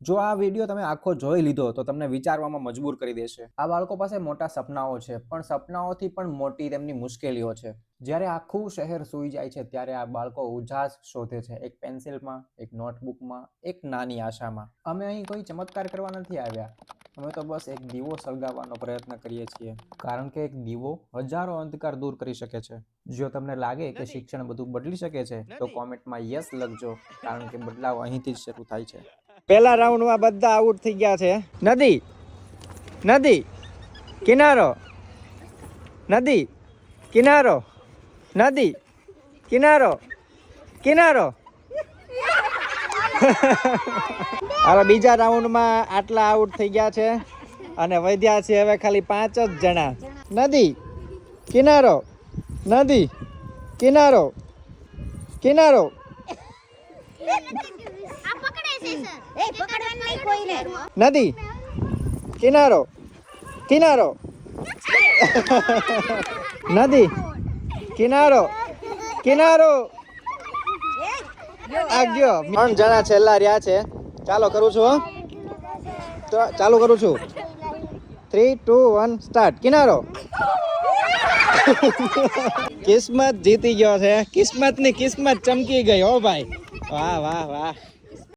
જો આ વિડીયો તમે આખો જોઈ લીધો તો તમને વિચારવામાં મજબૂર કરી દેશે. આ બાળકો પાસે મોટા સપનાઓ છે, પણ સપનાઓથી પણ મોટી તેમની મુશ્કેલીઓ છે. જ્યારે આખું શહેર સૂઈ જાય છે ત્યારે આ બાળકો ઉજાસ શોધે છે, એક પેન્સિલમાં, એક નોટબુકમાં, એક નાની આશામાં. અમે અહીં કોઈ ચમત્કાર કરવા નથી આવ્યા, અમે તો બસ એક દીવો સળગાવવાનો પ્રયત્ન કરીએ છીએ, કારણ કે એક દીવો હજારો અંધકાર દૂર કરી શકે છે. જો તમને લાગે કે શિક્ષણ બધું બદલી શકે છે તો કોમેન્ટમાં યસ લખજો, કારણ કે બદલાવ અહીંથી જ શરૂ થાય છે. પહેલા રાઉન્ડમાં બધા આઉટ થઈ ગયા છે. નદી, નદી, કિનારો, નદી, કિનારો, નદી, કિનારો, કિનારો. હવે બીજા રાઉન્ડમાં આટલા આઉટ થઈ ગયા છે અને વધ્યા છે હવે ખાલી 5 જ જણા. નદી, કિનારો, નદી, કિનારો, કિનારો. નદી, કિનારો, કિનારો, નદી, કિનારો, કિનારો. આ ગયો. 3 જણા છેલ્લા રહ્યા છે. ચાલો કરું છું, તો ચાલુ કરું છું. 3, 2, 1 સ્ટાર્ટ. કિનારો. કિસ્મત જીતી ગયો છે. કિસ્મતની કિસ્મત ચમકી ગઈ હો ભાઈ. વાહ વાહ વાહ.